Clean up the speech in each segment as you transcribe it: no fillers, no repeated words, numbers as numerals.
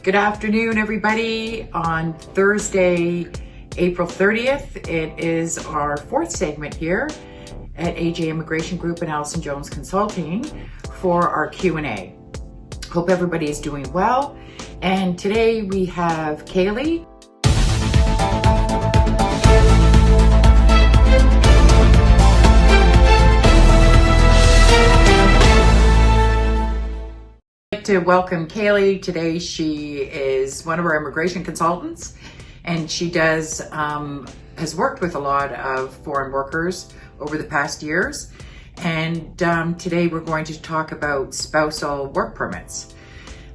Good afternoon, everybody. On Thursday, April 30th, it is our fourth segment here at AJ Immigration Group and Allison Jones Consulting for our Q&A. Hope everybody is doing well. And today we have Kaylee. To welcome Kaylee today. She is one of our immigration consultants, and she has worked with a lot of foreign workers over the past years. And today we're going to talk about spousal work permits.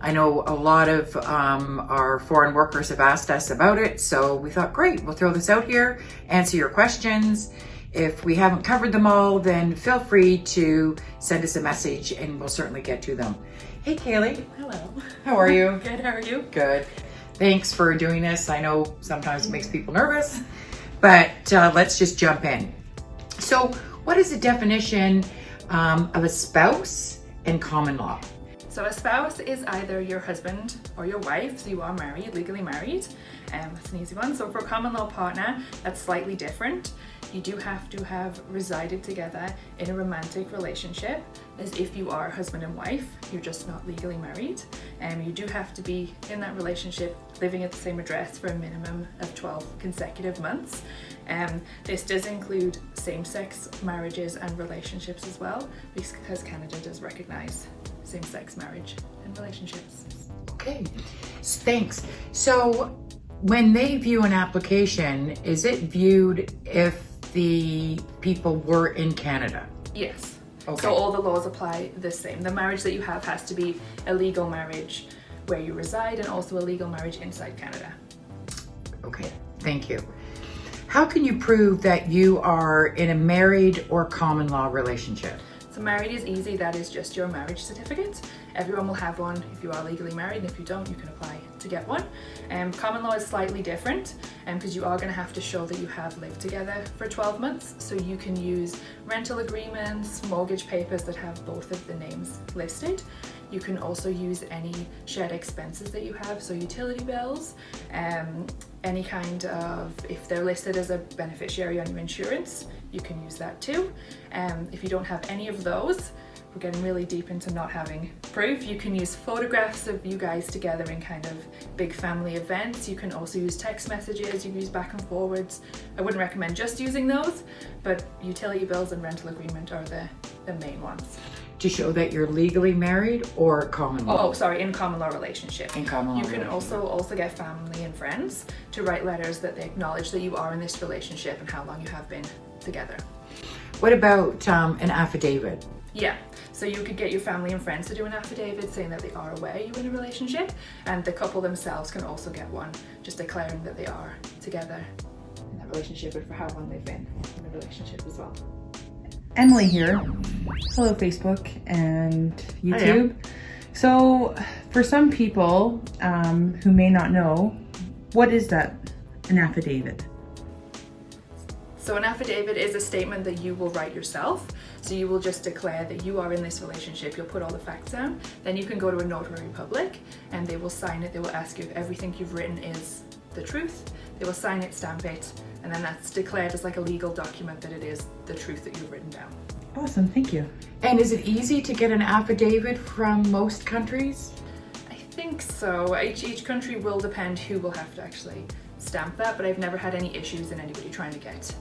I know a lot of our foreign workers have asked us about it, so we thought, great, we'll throw this out here, answer your questions. If we haven't covered them all, then feel free to send us a message and we'll certainly get to them. Hey, Kaylee. Hello. How are you? Good, how are you? Good. Thanks for doing this. I know sometimes it makes people nervous, but let's just jump in. So what is the definition of a spouse in common law? So a spouse is either your husband or your wife, so you are married, legally married. That's an easy one. So for a common law partner, that's slightly different. You do have to have resided together in a romantic relationship, as if you are husband and wife, you're just not legally married. You do have to be in that relationship, living at the same address for a minimum of 12 consecutive months. This does include same-sex marriages and relationships as well, because Canada does recognize same-sex marriage and relationships. Okay, thanks. So when they view an application, is it viewed if the people were in Canada? Yes. Okay. So all the laws apply the same. The marriage that you have has to be a legal marriage where you reside, and also a legal marriage inside Canada. Okay, thank you. How can you prove that you are in a married or common law relationship? So married is easy, that is just your marriage certificate. Everyone will have one if you are legally married, and if you don't, you can apply to get one. Common law is slightly different because you are going to have to show that you have lived together for 12 months. So you can use rental agreements, mortgage papers that have both of the names listed. You can also use any shared expenses that you have, so utility bills, any kind of, if they're listed as a beneficiary on your insurance, you can use that too. If you don't have any of those, we're getting really deep into not having proof. You can use photographs of you guys together in kind of big family events. You can also use text messages, you can use back and forwards. I wouldn't recommend just using those, but utility bills and rental agreement are the main ones. To show that you're legally married or common law? Oh, sorry, in common law relationship. In common law. You can also get family and friends to write letters that they acknowledge that you are in this relationship and how long you have been together. What about an affidavit? Yeah, so you could get your family and friends to do an affidavit saying that they are aware you're in a relationship, and the couple themselves can also get one just declaring that they are together in that relationship and for how long they've been in the relationship as well. Emily here. Hello, Facebook and YouTube. So for some people who may not know, what is that, an affidavit? So an affidavit is a statement that you will write yourself. So you will just declare that you are in this relationship. You'll put all the facts down. Then you can go to a notary public and they will sign it. They will ask you if everything you've written is the truth. They will sign it, stamp it, and then that's declared as like a legal document that it is the truth that you've written down. Awesome, thank you. And is it easy to get an affidavit from most countries? I think so. Each country will depend who will have to actually stamp that, but I've never had any issues in anybody trying to get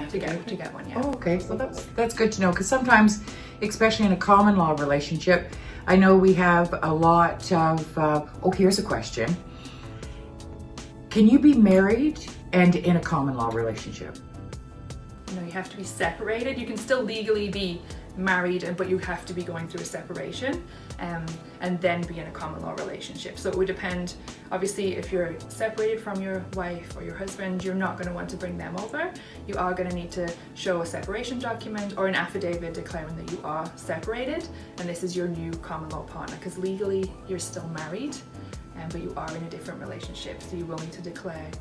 to get one yet. Oh, okay. So that's good to know, because sometimes, especially in a common law relationship, I know we have a lot of, here's a question. Can you be married and in a common law relationship? No, you have to be separated. You can still legally be married, but you have to be going through a separation and then be in a common law relationship. So it would depend, obviously, if you're separated from your wife or your husband, you're not going to want to bring them over. You are going to need to show a separation document or an affidavit declaring that you are separated and this is your new common law partner, because legally you're still married, but you are in a different relationship, so you will need to declare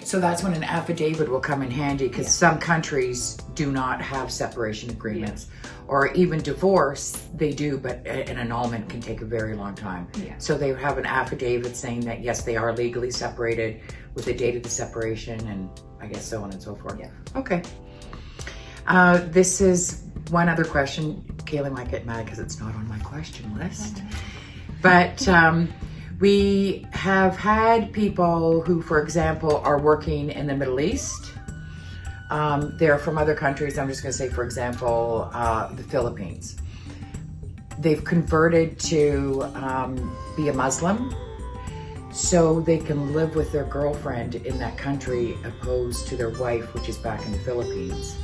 So that's when an affidavit will come in handy, because some countries do not have separation agreements, or even divorce, they do, but an annulment can take a very long time. So they have an affidavit saying that yes, they are legally separated with the date of the separation, and I guess so on and so forth. Okay. This is one other question. Kayla might get mad because it's not on my question list. But we have had people who, for example, are working in the Middle East. They're from other countries. I'm just going to say, for example, the Philippines. They've converted to be a Muslim so they can live with their girlfriend in that country opposed to their wife, which is back in the Philippines.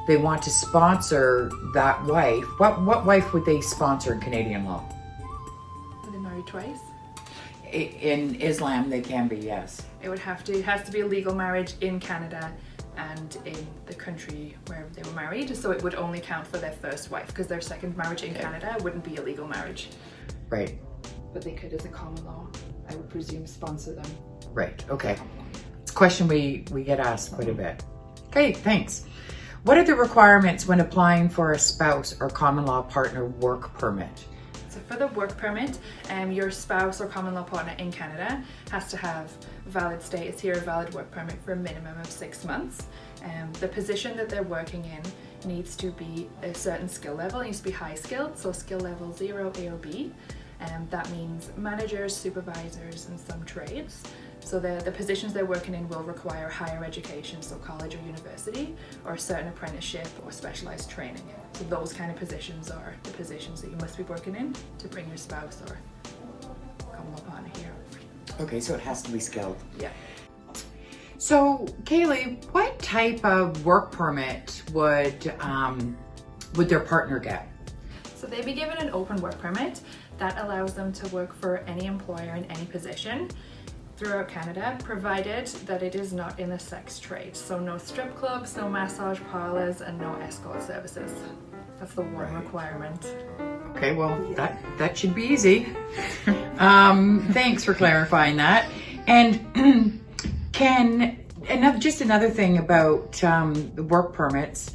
They want to sponsor that wife. What wife would they sponsor in Canadian law? Are they married twice? In Islam, they can be, yes. It has to be a legal marriage in Canada and in the country where they were married, so it would only count for their first wife, because their second marriage in Canada wouldn't be a legal marriage. Right. But they could, as a common law, I would presume, sponsor them. Right, okay. It's a question we get asked quite a bit. Okay, thanks. What are the requirements when applying for a spouse or common law partner work permit? So for the work permit, your spouse or common law partner in Canada has to have valid status here, a valid work permit for a minimum of 6 months. The position that they're working in needs to be a certain skill level. It needs to be high skilled, so skill level 0, A or B. That means managers, supervisors, and some trades. So the positions they're working in will require higher education, so college or university, or a certain apprenticeship or specialized training. So those kind of positions are the positions that you must be working in to bring your spouse or common law partner here. Okay, so it has to be skilled. Yeah. So, Kaylee, what type of work permit would their partner get? So they'd be given an open work permit that allows them to work for any employer in any position throughout Canada, provided that it is not in the sex trade. So no strip clubs, no massage parlors, and no escort services. That's the one requirement. Okay, well, that should be easy. Thanks for clarifying that. And just another thing about the work permits,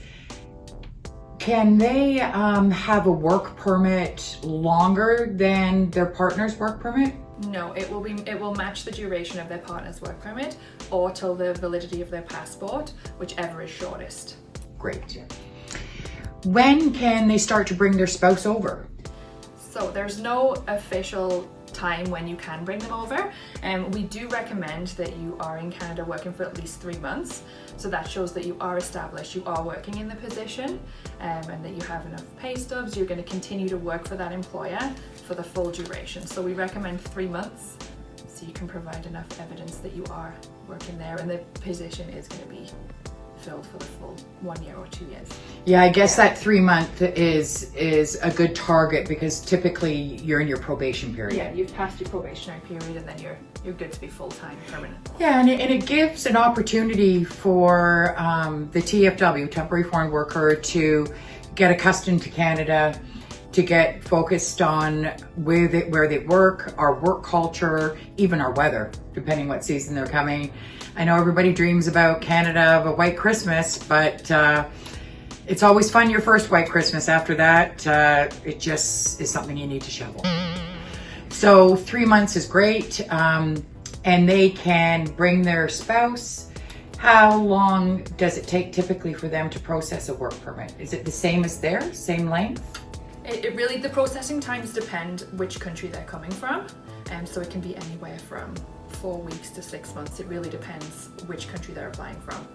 can they have a work permit longer than their partner's work permit? No, it will match the duration of their partner's work permit or till the validity of their passport, whichever is shortest. Great. When can they start to bring their spouse over? So there's no official time when you can bring them over, and we do recommend that you are in Canada working for at least 3 months. So that shows that you are established, you are working in the position, and that you have enough pay stubs. You're going to continue to work for that employer for the full duration. So we recommend 3 months, so you can provide enough evidence that you are working there and the position is going to be filled for the full 1 year or 2 years. Yeah, I guess that 3 month is a good target, because typically you're in your probation period. Yeah, you've passed your probationary period and then you're good to be full-time, permanent. Yeah, and it gives an opportunity for the TFW, temporary foreign worker, to get accustomed to Canada, to get focused on where they work, our work culture, even our weather, depending what season they're coming. I know everybody dreams about Canada of a white Christmas, but it's always fun your first white Christmas. After that, it just is something you need to shovel. So 3 months is great, and they can bring their spouse. How long does it take typically for them to process a work permit? Is it the same as theirs, same length? It really, the processing times depend which country they're coming from, and so it can be anywhere from 4 weeks to 6 months. It really depends which country they're applying from.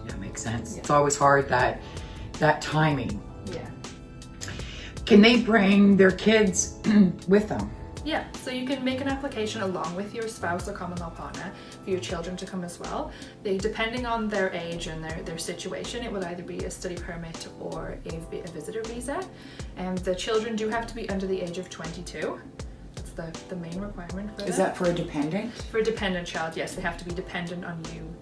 That makes sense. Yeah. It's always hard, that timing. Yeah. Can they bring their kids with them? Yeah, so you can make an application along with your spouse or common law partner for your children to come as well. Depending on their age and their situation, it will either be a study permit or a visitor visa. And the children do have to be under the age of 22. That's the main requirement for Is that for a dependent? For a dependent child, yes, they have to be dependent on you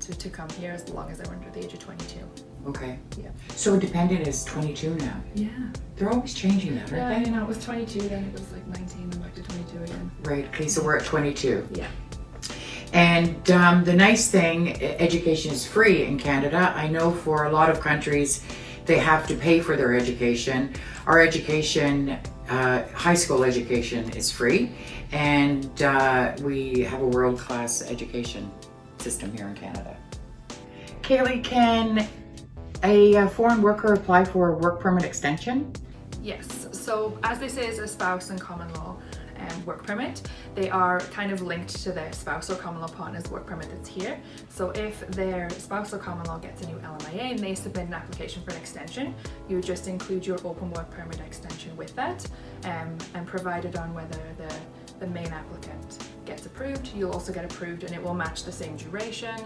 to come here as long as they're under the age of 22. Okay. Yeah. So a dependent is 22 now. Yeah. They're always changing that, Yeah, aren't they? you know, it was 22, then it was like 19, and back to 22 again. Right, okay, so we're at 22. Yeah. And the nice thing, education is free in Canada. I know for a lot of countries, they have to pay for their education. Our education, high school education is free, and we have a world-class education system here in Canada. Kaylee, can a foreign worker apply for a work permit extension? Yes, so as this is a spouse and common law work permit, they are kind of linked to their spouse or common law partner's work permit that's here. So if their spouse or common law gets a new LMIA and they submit an application for an extension, you would just include your open work permit extension with that, and provided on whether the main applicant gets approved, you'll also get approved, and it will match the same duration,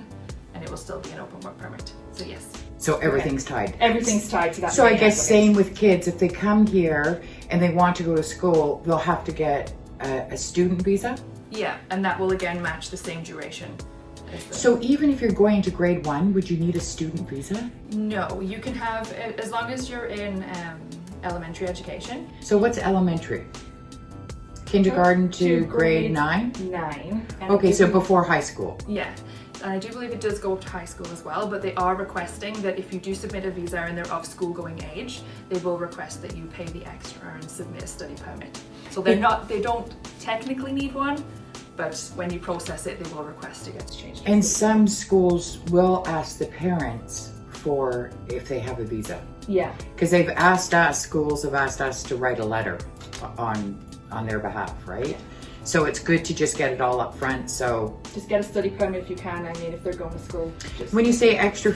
and it will still be an open work permit. So yes. So everything's tied. Everything's tied to that. So I guess same with kids. If they come here and they want to go to school, they'll have to get a student visa? Yeah, and that will again match the same duration. So even if you're going to grade 1, would you need a student visa? No, you can have, as long as you're in elementary education. So what's elementary? Kindergarten to grade 9? 9. Okay, so before high school. Yeah. And I do believe it does go up to high school as well, but they are requesting that if you do submit a visa and they're of school going age, they will request that you pay the extra and submit a study permit. So they don't technically need one, but when you process it, they will request it gets changed. And some schools will ask the parents for if they have a visa. Yeah. Because schools have asked us to write a letter on their behalf, right? So it's good to just get it all up front. So just get a study permit if you can. I mean, if they're going to school. When you say extra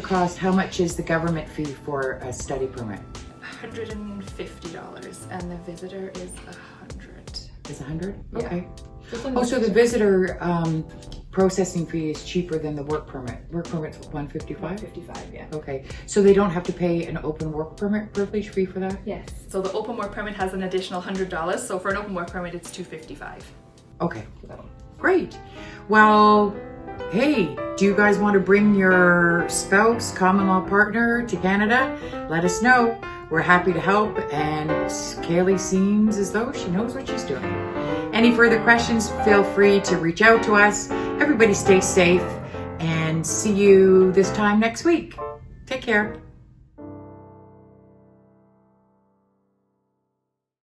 cost, how much is the government fee for a study permit? $150, and the visitor is $100. Is 100? Yeah. Okay. Oh, so the visitor processing fee is cheaper than the work permit. Work permit's 155? 155, yeah. Okay. So they don't have to pay an open work permit privilege fee for that? Yes. So the open work permit has an additional $100. So for an open work permit, it's $255. Okay. Great. Well, hey, do you guys want to bring your spouse, common law partner to Canada? Let us know. We're happy to help, and Kaylee seems as though she knows what she's doing. Any further questions, feel free to reach out to us. Everybody stay safe, and see you this time next week. Take care.